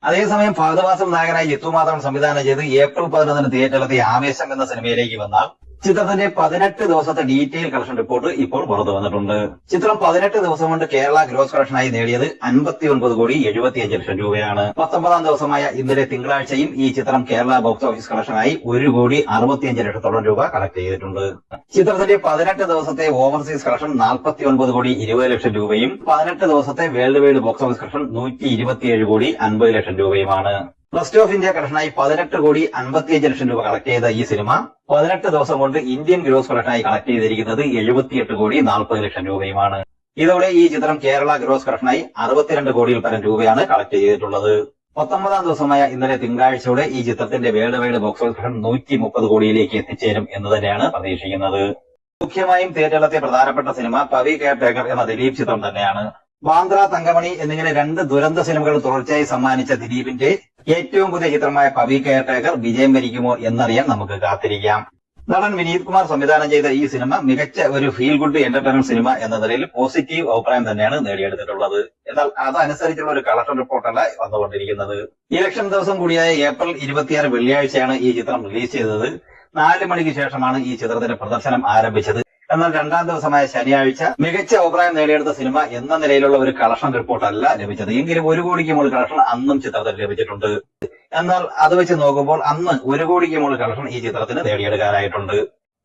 അതേസമയം ഫഹദ് നായകനായി ജിത്തു മാധവൻ സംവിധാനം ചെയ്ത് ഏപ്രിൽ 11 തിയേറ്ററിലെത്തിയ ആവേശം എന്ന സിനിമയിലേക്ക് വന്നാൽ ചിത്രത്തിന്റെ 18 ദിവസത്തെ ഡീറ്റെയിൽ കളക്ഷൻ റിപ്പോർട്ട് ഇപ്പോൾ പുറത്തു വന്നിട്ടുണ്ട്. ചിത്രം 18 ദിവസം കൊണ്ട് കേരള ഗ്രോസ് കളക്ഷനായി നേടിയത് 59,75,00,000 രൂപയാണ്. 19ാം ദിവസമായ ഇന്നലെ തിങ്കളാഴ്ചയും ഈ ചിത്രം കേരള ബോക്സ് ഓഫീസ് കളക്ഷനായി 1,65,00,000 രൂപ കളക്ട് ചെയ്തിട്ടുണ്ട്. ചിത്രത്തിന്റെ 18 ദിവസത്തെ ഓവർസീസ് കളക്ഷൻ 49,20,00,000 രൂപയും 18 ദിവസത്തെ world wide box office collection 127,50,00,000 രൂപയുമാണ്. റെസ്റ്റ് ഓഫ് ഇന്ത്യ കളക്ഷനായി 18,55,00,000 രൂപ കളക്ട് ചെയ്ത ഈ സിനിമ 18 ദിവസം കൊണ്ട് ഇന്ത്യൻ ഗ്രോസ് കളക്ഷനായി കളക്ട് ചെയ്തിരിക്കുന്നത് 78,40,00,000 രൂപയുമാണ്. ഇതോടെ ഈ ചിത്രം കേരള ഗ്രോസ് കളക്ഷനായി 62 കോടിയിൽ പരം രൂപയാണ് കളക്ട് ചെയ്തിട്ടുള്ളത്. 19ാം ദിവസമായ ഇന്നലെ തിങ്കളാഴ്ചയോടെ ഈ ചിത്രത്തിന്റെ world wide box office collection 130 കോടിയിലേക്ക് എത്തിച്ചേരും എന്ന് തന്നെയാണ് പ്രതീക്ഷിക്കുന്നത്. മുഖ്യമായും തിയേറ്ററിലെത്തിയ പ്രധാനപ്പെട്ട സിനിമ പവി കെയർ ടേക്കർ എന്ന ദിലീപ് ചിത്രം തന്നെയാണ്. ബാന്ദ്ര, തങ്കമണി എന്നിങ്ങനെ 2 ദുരന്ത സിനിമകൾ തുടർച്ചയായി സമ്മാനിച്ച ദിലീപിന്റെ ഏറ്റവും പുതിയ ചിത്രമായ പവി കെയർ ടേക്കർ വിജയം വരിക്കുമോ എന്നറിയാൻ നമുക്ക് കാത്തിരിക്കാം. നടൻ വിനീത് കുമാർ സംവിധാനം ചെയ്ത ഈ സിനിമ മികച്ച ഒരു ഫീൽ ഗുഡ് എന്റർടൈൻമെന്റ് സിനിമ എന്ന നിലയിൽ പോസിറ്റീവ് അഭിപ്രായം തന്നെയാണ് നേടിയെടുത്തിട്ടുള്ളത്. എന്നാൽ അതനുസരിച്ചുള്ള ഒരു കളക്ഷൻ റിപ്പോർട്ടല്ല വന്നുകൊണ്ടിരിക്കുന്നത്. ഇലക്ഷൻ ദിവസം കൂടിയായ ഏപ്രിൽ 26 വെള്ളിയാഴ്ചയാണ് ഈ ചിത്രം റിലീസ് ചെയ്തത്. 4 മണിക്ക് ശേഷമാണ് ഈ ചിത്രത്തിന്റെ പ്രദർശനം ആരംഭിച്ചത്. എന്നാൽ 2ാം ദിവസമായ ശനിയാഴ്ച മികച്ച അഭിപ്രായം നേടിയെടുത്ത സിനിമ എന്ന നിലയിലുള്ള ഒരു കളക്ഷൻ റിപ്പോർട്ടല്ല ലഭിച്ചത്. എങ്കിലും 1 കോടിക്ക് മുകളിൽ കളക്ഷൻ അന്നും ചിത്രത്തിൽ ലഭിച്ചിട്ടുണ്ട്. എന്നാൽ അത് വെച്ച് നോക്കുമ്പോൾ അന്ന് 1 കോടിക്ക് മുകളിൽ കളക്ഷൻ ഈ ചിത്രത്തിന് നേടിയെടുക്കാനായിട്ടുണ്ട്.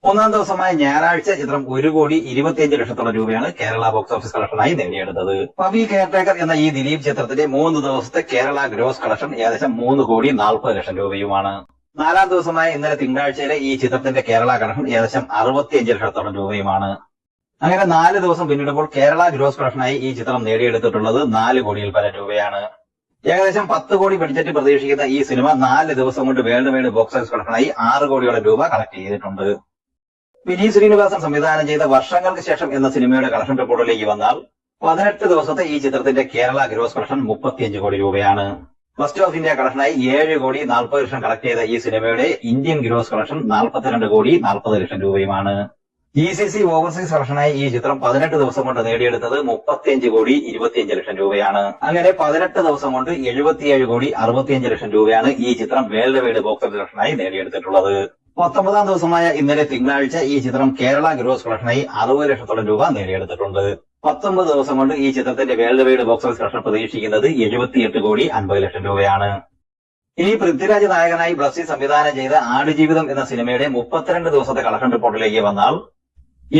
1ാം ദിവസമായ ഞായറാഴ്ച ചിത്രം 1,25,00,000 രൂപയാണ് കേരള ബോക്സ് ഓഫീസ് കളക്ഷനായി നേടിയെടുത്തത്. പവി കെയർ ടേക്കർ എന്ന ഈ ദിലീപ് ചിത്രത്തിന്റെ 3 ദിവസത്തെ കേരള ഗ്രോസ് കളക്ഷൻ ഏകദേശം 3,40,00,000 രൂപയുമാണ്. 4ാം ദിവസമായ ഇന്നലെ തിങ്കളാഴ്ചയിലെ ഈ ചിത്രത്തിന്റെ കേരള കളക്ഷൻ ഏകദേശം 65,00,000 രൂപയുമാണ്. അങ്ങനെ 4 ദിവസം പിന്നിടുമ്പോൾ കേരള ഗ്രോസ് കളക്ഷനായി ഈ ചിത്രം നേടിയെടുത്തിട്ടുള്ളത് 4 കോടിയിൽ പരം രൂപയാണ്. ഏകദേശം 10 കോടി ബഡ്ജറ്റ് പ്രതീക്ഷിക്കുന്ന ഈ സിനിമ 4 ദിവസം കൊണ്ട് വേൾഡ് വൈഡ് ബോക്സ് ഓഫീസ് കളക്ഷനായി 6 കോടിയോളം രൂപ കളക്ട് ചെയ്തിട്ടുണ്ട്. വിനീത് ശ്രീനിവാസൻ സംവിധാനം ചെയ്ത വർഷങ്ങൾക്ക് ശേഷം എന്ന സിനിമയുടെ കളക്ഷൻ റിപ്പോർട്ടിലേക്ക് വന്നാൽ 18 ദിവസത്തെ ഈ ചിത്രത്തിന്റെ കേരള ഗ്രോസ് കളക്ഷൻ 35 കോടി രൂപയാണ്. റെസ്റ്റ് ഓഫ് ഇന്ത്യ കളക്ഷനായി 7,40,00,000 കളക്ട് ചെയ്ത ഈ സിനിമയുടെ ഇന്ത്യൻ ഗ്രോസ് കളക്ഷൻ 42,40,00,000 രൂപയുമാണ്. GCC ഓവർസീസ് കളക്ഷനായി ഈ ചിത്രം 18 ദിവസം കൊണ്ട് നേടിയെടുത്തത് 35,25,00,000 രൂപയാണ്. അങ്ങനെ 18 ദിവസം കൊണ്ട് 77,65,00,000 രൂപയാണ് ഈ ചിത്രം വേൾഡ് വൈഡ് ബോക്സ് ഓഫീസ് കളക്ഷനായി നേടിയെടുത്തിട്ടുള്ളത്. 19ാം ദിവസമായ ഇന്നലെ തിങ്കളാഴ്ച ഈ ചിത്രം കേരള ഗ്രോസ് കളക്ഷനായി 60,00,000 രൂപ നേടിയെടുത്തിട്ടുണ്ട്. 19 ദിവസം കൊണ്ട് ഈ ചിത്രത്തിന്റെ world wide box office collection പ്രതീക്ഷിക്കുന്നത് 78,50,00,000 രൂപയാണ്. ഇനി പൃഥ്വിരാജ് നായകനായി ബ്ലസ്സി സംവിധാനം ചെയ്ത ആടുജീവിതം എന്ന സിനിമയുടെ 32 ദിവസത്തെ കളക്ഷൻ റിപ്പോർട്ടിലേക്ക് വന്നാൽ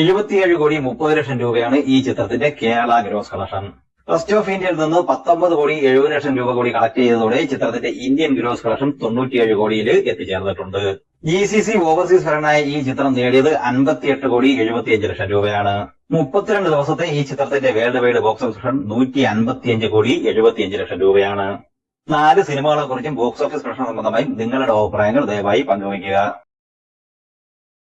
77,30,00,000 രൂപയാണ് ഈ ചിത്രത്തിന്റെ Kerala gross collection. Rest of ഇന്ത്യയിൽ നിന്ന് 19,70,00,000 രൂപ കൂടി കളക്ട് ചെയ്തതോടെ ചിത്രത്തിന്റെ ഇന്ത്യൻ ഗ്രോസ് കളക്ഷൻ 97 കോടിയിൽ എത്തിച്ചേർന്നിട്ടുണ്ട്. GCC ഓവർസീസ് കളക്ഷനായ ഈ ചിത്രം നേടിയത് 58,75,00,000 രൂപയാണ്. 32 ദിവസത്തെ ഈ ചിത്രത്തിന്റെ world wide box office collection 155,75,00,000 രൂപയാണ്. 4 സിനിമകളെ കുറിച്ചും ബോക്സ് ഓഫീസ് കളക്ഷൻ സംബന്ധമായും നിങ്ങളുടെ അഭിപ്രായങ്ങൾ ദയവായി പങ്കുവയ്ക്കുക.